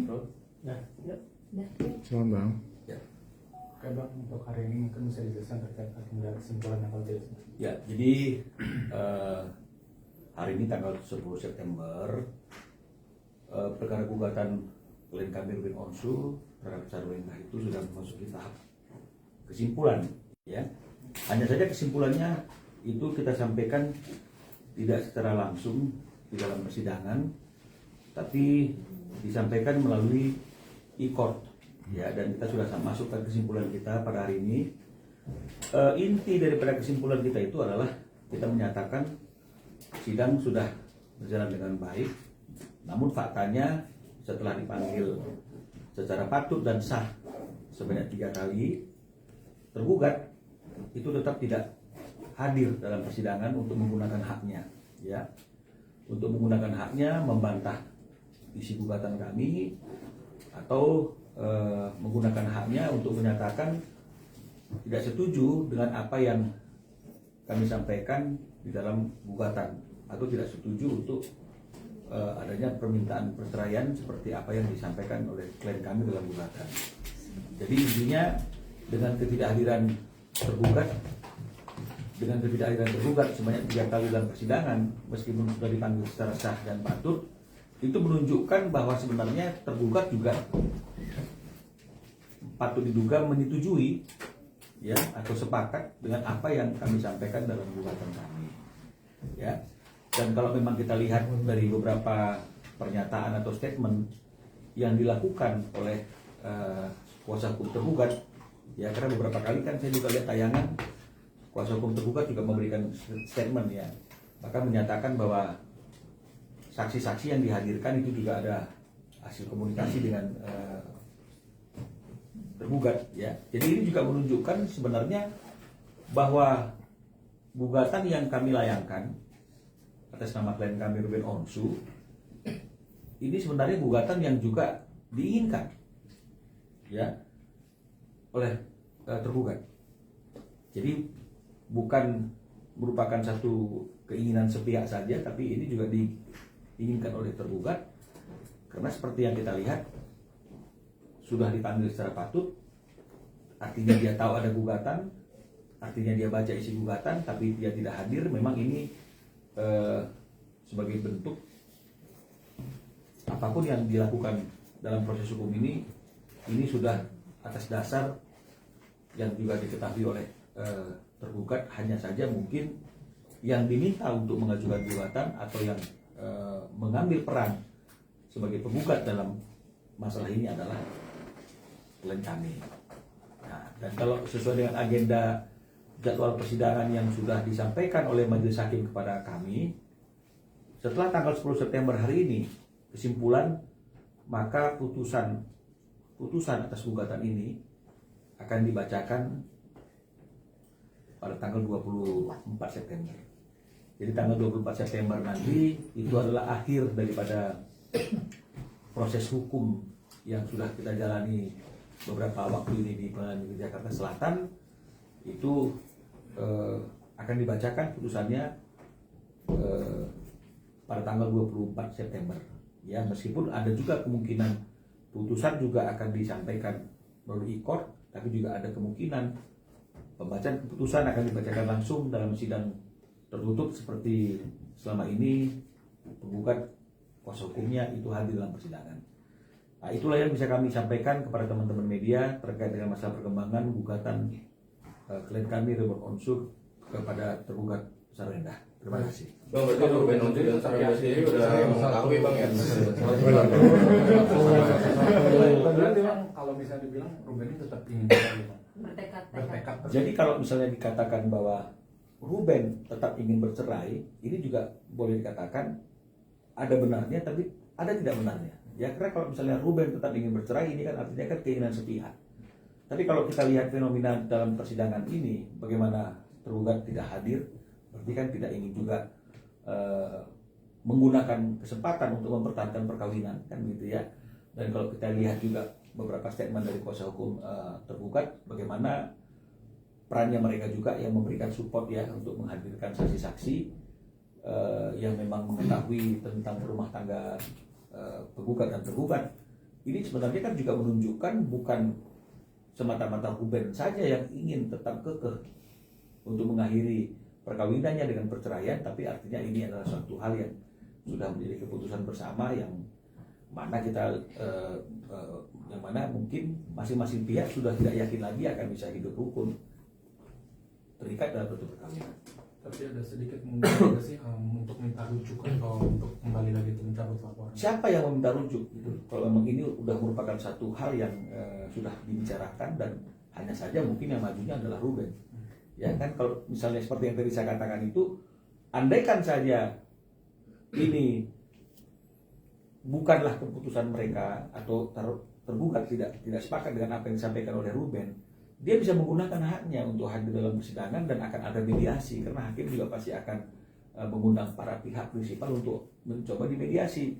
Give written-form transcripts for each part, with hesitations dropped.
Bro. Ya. Silakan Bang. Ya. Oke Bang, untuk hari ini mungkin bisa dijelaskan terkait agenda kesimpulan yang kalau tidak. Ya, jadi hari ini tanggal 10 September perkara gugatan klien kami Ruben Onsu terhadap Sarwenda itu sudah memasuki tahap kesimpulan, ya. Hanya saja kesimpulannya itu kita sampaikan tidak secara langsung di dalam persidangan, tapi disampaikan melalui e-court, ya, dan kita sudah masuk ke kesimpulan kita pada hari ini. Inti daripada kesimpulan kita itu adalah kita menyatakan sidang sudah berjalan dengan baik, namun faktanya setelah dipanggil secara patut dan sah sebanyak 3 kali, tergugat itu tetap tidak hadir dalam persidangan untuk menggunakan haknya, ya, untuk menggunakan haknya membantah isi gugatan kami atau menggunakan haknya untuk menyatakan tidak setuju dengan apa yang kami sampaikan di dalam gugatan atau tidak setuju untuk adanya permintaan perceraian seperti apa yang disampaikan oleh klien kami dalam gugatan. Jadi intinya dengan ketidakhadiran tergugat sebanyak 3 kali dalam persidangan, meskipun sudah dipanggil secara sah dan patut, itu menunjukkan bahwa sebenarnya tergugat juga patut diduga menyetujui, ya, atau sepakat dengan apa yang kami sampaikan dalam gugatan kami, ya. Dan kalau memang kita lihat dari beberapa pernyataan atau statement yang dilakukan oleh kuasa hukum tergugat, ya, karena beberapa kali kan saya juga lihat tayangan kuasa hukum tergugat juga memberikan statement, ya, maka menyatakan bahwa saksi-saksi yang dihadirkan itu juga ada hasil komunikasi dengan tergugat, ya. Jadi ini juga menunjukkan sebenarnya bahwa gugatan yang kami layangkan atas nama klien kami Ruben Onsu ini sebenarnya gugatan yang juga diinginkan, ya, oleh tergugat. Jadi bukan merupakan satu keinginan sepihak saja, tapi ini juga diinginkan oleh tergugat, karena seperti yang kita lihat sudah dipanggil secara patut, artinya dia tahu ada gugatan, artinya dia baca isi gugatan, tapi dia tidak hadir. Memang ini sebagai bentuk apapun yang dilakukan dalam proses hukum ini sudah atas dasar yang juga diketahui oleh tergugat. Hanya saja mungkin yang diminta untuk mengajukan gugatan atau yang mengambil peran sebagai penggugat dalam masalah ini adalah klien kami. Nah, dan kalau sesuai dengan agenda jadwal persidangan yang sudah disampaikan oleh majelis hakim kepada kami, setelah tanggal 10 September hari ini kesimpulan, maka putusan atas gugatan ini akan dibacakan pada tanggal 24 September. Jadi tanggal 24 September nanti itu adalah akhir daripada proses hukum yang sudah kita jalani beberapa waktu ini di Pengadilan Negeri Jakarta Selatan. Itu akan dibacakan putusannya pada tanggal 24 September. Ya, meskipun ada juga kemungkinan putusan juga akan disampaikan melalui e-court, tapi juga ada kemungkinan pembacaan keputusan akan dibacakan langsung dalam sidang tertutup seperti selama ini penggugat kuasa hukumnya itu hadir dalam persidangan. Nah, itulah yang bisa kami sampaikan kepada teman-teman media terkait dengan masalah perkembangan gugatan klien kami Ruben Onsu kepada tergugat Sarwenda. Terima kasih. Bang, berarti Ruben Onsu dan Sarwenda sendiri udah mengetahui, Bang, ya? Berarti Bang, kalau bisa dibilang Ruben ini tetap ingin bertekad. Jadi kalau misalnya dikatakan bahwa Ruben tetap ingin bercerai, ini juga boleh dikatakan ada benarnya, tapi ada tidak benarnya. Ya, karena kalau misalnya Ruben tetap ingin bercerai, ini kan artinya kan keinginan sepihak. Tapi kalau kita lihat fenomena dalam persidangan ini, bagaimana tergugat tidak hadir, berarti kan tidak ingin juga menggunakan kesempatan untuk mempertahankan perkawinan, kan gitu, ya. Dan kalau kita lihat juga beberapa statement dari kuasa hukum tergugat, bagaimana perannya mereka juga yang memberikan support, ya, untuk menghadirkan saksi-saksi yang memang mengetahui tentang rumah tangga penggugat dan tergugat. ini sebenarnya kan juga menunjukkan bukan semata-mata Ruben saja yang ingin tetap kekeh untuk mengakhiri perkawinannya dengan perceraian, tapi artinya ini adalah suatu hal yang sudah menjadi keputusan bersama yang mana kita yang mana mungkin masing-masing pihak sudah tidak yakin lagi akan bisa hidup rukun terikat dalam suatu perkawinan. Tapi ada sedikit mungkin juga sih untuk minta rujuk atau untuk kembali lagi itu mencabut laporan. Siapa yang meminta rujuk? Gitu. Kalau memang ini sudah merupakan satu hal yang sudah dibicarakan dan hanya saja mungkin yang majunya adalah Ruben. Ya kan, kalau misalnya seperti yang tadi saya katakan itu, andaikan saja ini bukanlah keputusan mereka atau tergugat tidak sepakat dengan apa yang disampaikan oleh Ruben, dia bisa menggunakan haknya untuk hadir dalam persidangan dan akan ada mediasi, karena hakim juga pasti akan mengundang para pihak prinsipal untuk mencoba dimediasi.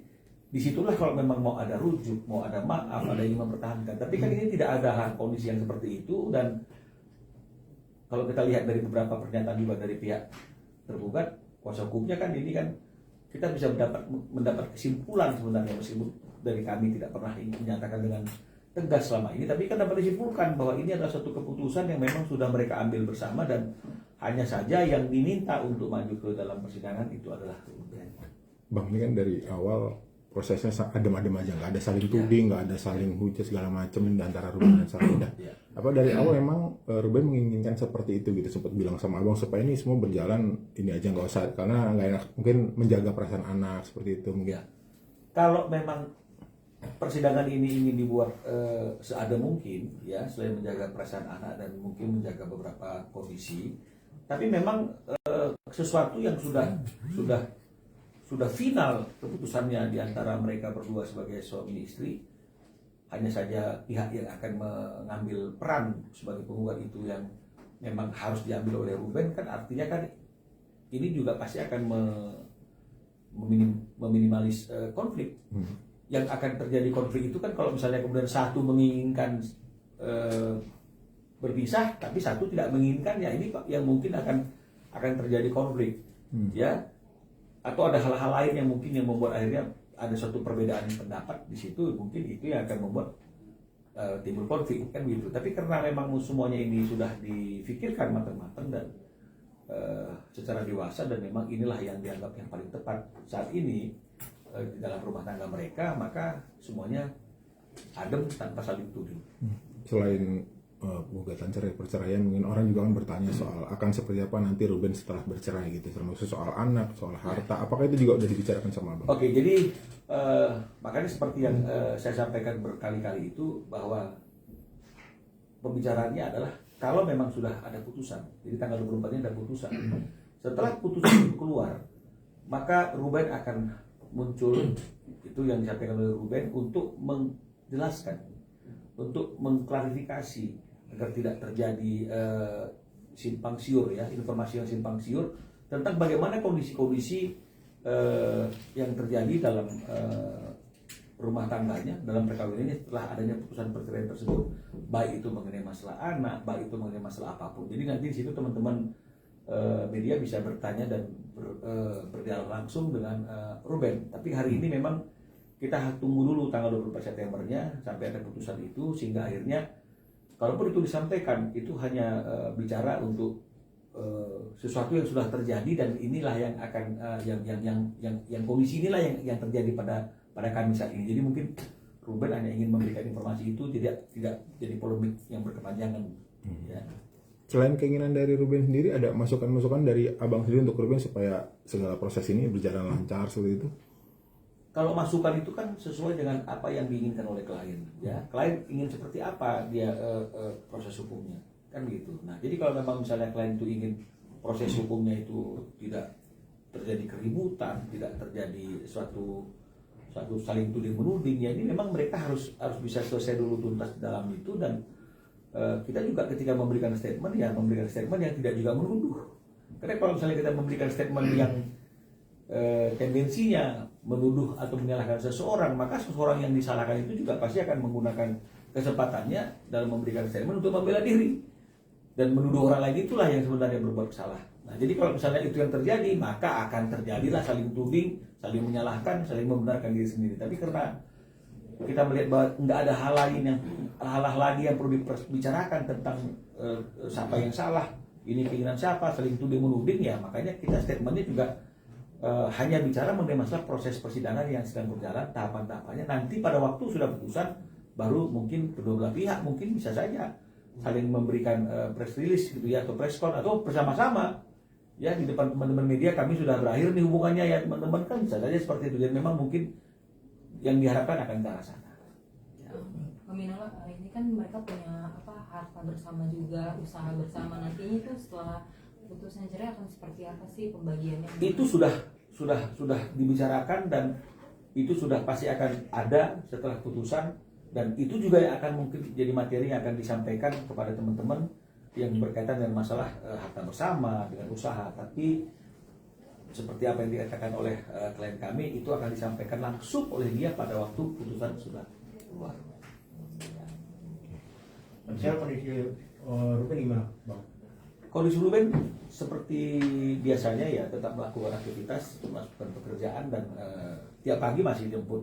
Disitulah kalau memang mau ada rujuk, mau ada maaf, ada yang mempertahankan. Tapi kan ini tidak ada kondisi yang seperti itu, dan kalau kita lihat dari beberapa pernyataan juga dari pihak tergugat, kuasa hukumnya kan ini kan kita bisa mendapat kesimpulan sebenarnya, meskipun dari kami tidak pernah menyatakan dengan tegas selama ini, tapi kan dapat disimpulkan bahwa ini adalah suatu keputusan yang memang sudah mereka ambil bersama, dan hanya saja yang diminta untuk maju ke dalam persidangan itu adalah Ruben. Bang, ini kan dari awal prosesnya adem-adem aja, nggak ada saling tuding, nggak ada saling hujat segala macam antara Ruben dan Safida. Apa dari awal emang Ruben menginginkan seperti itu gitu, sempat bilang sama abang supaya ini semua berjalan ini aja, nggak usah, karena nggak enak mungkin menjaga perasaan anak seperti itu mungkin. Kalau memang persidangan ini ingin dibuat seadem mungkin, ya selain menjaga perasaan anak dan mungkin menjaga beberapa kondisi, tapi memang sesuatu yang sudah final keputusannya di antara mereka berdua sebagai suami istri, hanya saja pihak yang akan mengambil peran sebagai penggugat itu yang memang harus diambil oleh Ruben, kan artinya kan ini juga pasti akan meminimalis konflik. Yang akan terjadi konflik itu kan kalau misalnya kemudian satu menginginkan berpisah tapi satu tidak menginginkan, ya ini yang mungkin akan terjadi konflik. Ya, atau ada hal-hal lain yang mungkin yang membuat akhirnya ada suatu perbedaan pendapat di situ, mungkin itu yang akan membuat timbul konflik kan gitu. Tapi karena memang semuanya ini sudah difikirkan matang-matang dan secara dewasa, dan memang inilah yang dianggap yang paling tepat saat ini di dalam rumah tangga mereka, maka semuanya adem tanpa saling tuding. Selain gugatan cerai perceraian, mungkin orang juga akan bertanya soal akan seperti apa nanti Ruben setelah bercerai gitu, termasuk soal anak, soal harta. Apakah itu juga udah dibicarakan sama abang? Oke, jadi makanya seperti yang saya sampaikan berkali-kali itu, bahwa pembicaraannya adalah kalau memang sudah ada putusan, jadi tanggal 24-nya ada putusan. Setelah putusan itu keluar, maka Ruben akan muncul, itu yang disampaikan oleh Ruben, untuk menjelaskan, untuk mengklarifikasi agar tidak terjadi simpang siur, ya, informasi yang simpang siur tentang bagaimana kondisi-kondisi yang terjadi dalam rumah tangganya, dalam perkawinannya setelah adanya putusan perceraian tersebut, baik itu mengenai masalah anak, baik itu mengenai masalah apapun. Jadi nanti di situ teman-teman media bisa bertanya dan berdialog langsung dengan Ruben. Tapi hari ini memang kita tunggu dulu tanggal 24 Septembernya sampai ada putusan itu, sehingga akhirnya kalaupun itu disampaikan itu hanya bicara untuk sesuatu yang sudah terjadi, dan inilah yang akan yang kondisi inilah yang terjadi pada kami saat ini. Jadi mungkin Ruben hanya ingin memberikan informasi itu, tidak jadi polemik yang berkepanjangan. Ya. Selain keinginan dari Ruben sendiri, ada masukan-masukan dari abang sendiri untuk Ruben supaya segala proses ini berjalan lancar seperti itu? Kalau masukan itu kan sesuai dengan apa yang diinginkan oleh klien, ya. Klien ingin seperti apa dia proses hukumnya, kan gitu. Nah, jadi kalau memang misalnya klien itu ingin proses hukumnya itu tidak terjadi keributan, tidak terjadi suatu saling tuding menuding, ya ini memang mereka harus bisa selesai dulu tuntas dalam itu. Dan kita juga ketika memberikan statement yang tidak juga menuduh. Karena kalau misalnya kita memberikan statement yang tendensinya menuduh atau menyalahkan seseorang, maka seseorang yang disalahkan itu juga pasti akan menggunakan kesempatannya dalam memberikan statement untuk membela diri, dan menuduh orang lain itulah yang sebenarnya berbuat salah. Nah, jadi kalau misalnya itu yang terjadi, maka akan terjadilah saling tuding, saling menyalahkan, saling membenarkan diri sendiri. Tapi karena kita melihat bahwa nggak ada hal lagi yang perlu dibicarakan tentang siapa yang salah, ini keinginan siapa, saling tuding menuding, ya makanya kita statementnya juga hanya bicara mengenai masalah proses persidangan yang sedang berjalan, tahapan-tahapannya. Nanti pada waktu sudah putusan, baru mungkin kedua belah pihak mungkin bisa saja saling memberikan press release gitu ya, atau press con, atau bersama-sama ya di depan teman-teman media, kami sudah berakhir nih hubungannya ya teman-teman, kan bisa saja seperti itu. Dan memang mungkin yang diharapkan akan ke arah sana. Peminala, ini kan mereka punya harta bersama juga, usaha bersama, nantinya itu setelah putusan cerai akan seperti apa sih pembagiannya? Itu sudah dibicarakan, dan itu sudah pasti akan ada setelah putusan, dan itu juga yang akan mungkin jadi materi yang akan disampaikan kepada teman-teman yang berkaitan dengan masalah harta bersama dengan usaha. Tapi seperti apa yang dikatakan oleh klien kami, itu akan disampaikan langsung oleh dia pada waktu putusan sudah keluar. Sekarang kondisi Ruben gimana, Bang? Kondisi Ruben seperti biasanya ya, tetap melakukan aktivitas, melakukan pekerjaan, dan tiap pagi masih jemput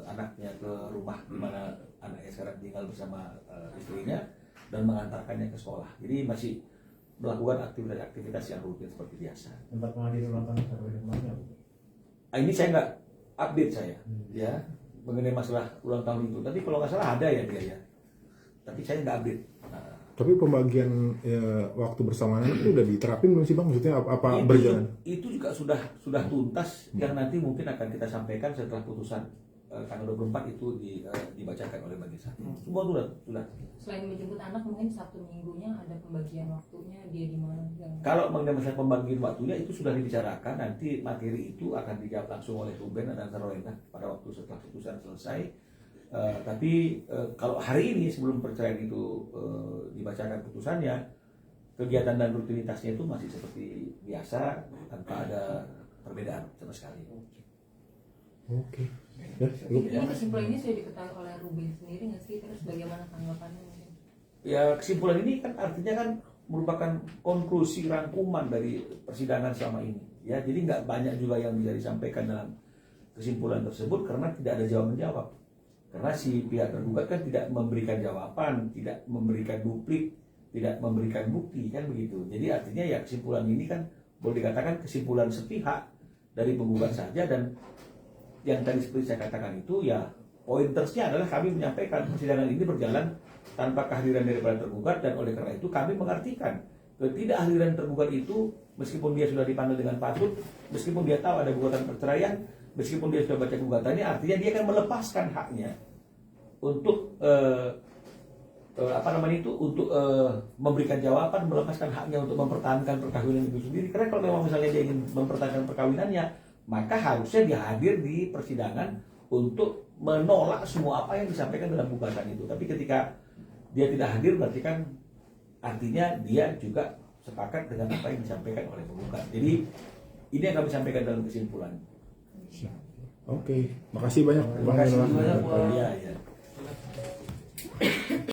anaknya ke rumah di mana anaknya sekarang tinggal bersama istrinya, dan mengantarkannya ke sekolah. Jadi masih melakukan aktivitas-aktivitas yang rutin seperti biasa. Tempat menghadiri ulang tahun Sarwenda kemarin apa? Ini saya nggak update saya ya mengenai masalah ulang tahun itu. Tapi kalau nggak salah ada ya dia ya. Tapi saya nggak update. Tapi pembagian waktu bersamaan itu udah diterapin belum sih Bang? Maksudnya apa berjalan? Itu juga sudah tuntas, yang nanti mungkin akan kita sampaikan setelah putusan tanggal 24 itu dibacakan oleh majelis hakim. Semua sudah. Selain menjemput anak, mungkin Sabtu minggunya ada pembagian waktunya, dia di mana? Kalau mengenai masalah pembagian waktunya itu sudah dibicarakan, nanti materi itu akan dijawab langsung oleh Ruben dan Sarwenda pada waktu setelah putusan selesai. Tapi kalau hari ini sebelum perceraian itu dibacakan putusannya, kegiatan dan rutinitasnya itu masih seperti biasa, tanpa ada perbedaan sama sekali. Oke. Ya, Ini kesimpulan ini sudah diketahui oleh Ruben sendiri nggak sih? Terus bagaimana tanggapannya? Ya, kesimpulan ini kan artinya kan merupakan konklusi rangkuman dari persidangan selama ini. Ya, jadi nggak banyak juga yang bisa disampaikan dalam kesimpulan tersebut karena tidak ada jawab-menjawab. Karena si pihak tergugat kan tidak memberikan jawaban, tidak memberikan duplik, tidak memberikan bukti, kan begitu. Jadi artinya ya kesimpulan ini kan boleh dikatakan kesimpulan sepihak dari penggugat saja, dan yang tadi seperti saya katakan itu ya pointersnya adalah kami menyampaikan persidangan ini berjalan tanpa kehadiran daripada tergugat, dan oleh karena itu kami mengartikan ketidakhadiran tergugat itu, meskipun dia sudah dipandang dengan patut, meskipun dia tahu ada gugatan perceraian, meskipun dia sudah baca gugatannya, artinya dia akan melepaskan haknya untuk untuk memberikan jawaban, melepaskan haknya untuk mempertahankan perkawinan itu sendiri. Karena kalau memang misalnya dia ingin mempertahankan perkawinannya, maka harusnya dia hadir di persidangan untuk menolak semua apa yang disampaikan dalam gugatan itu. Tapi ketika dia tidak hadir, berarti kan artinya dia juga sepakat dengan apa yang disampaikan oleh penggugat. Jadi ini yang kami sampaikan dalam kesimpulan. Oke, makasih banyak. Terima kasih banyak. Bang. Ya.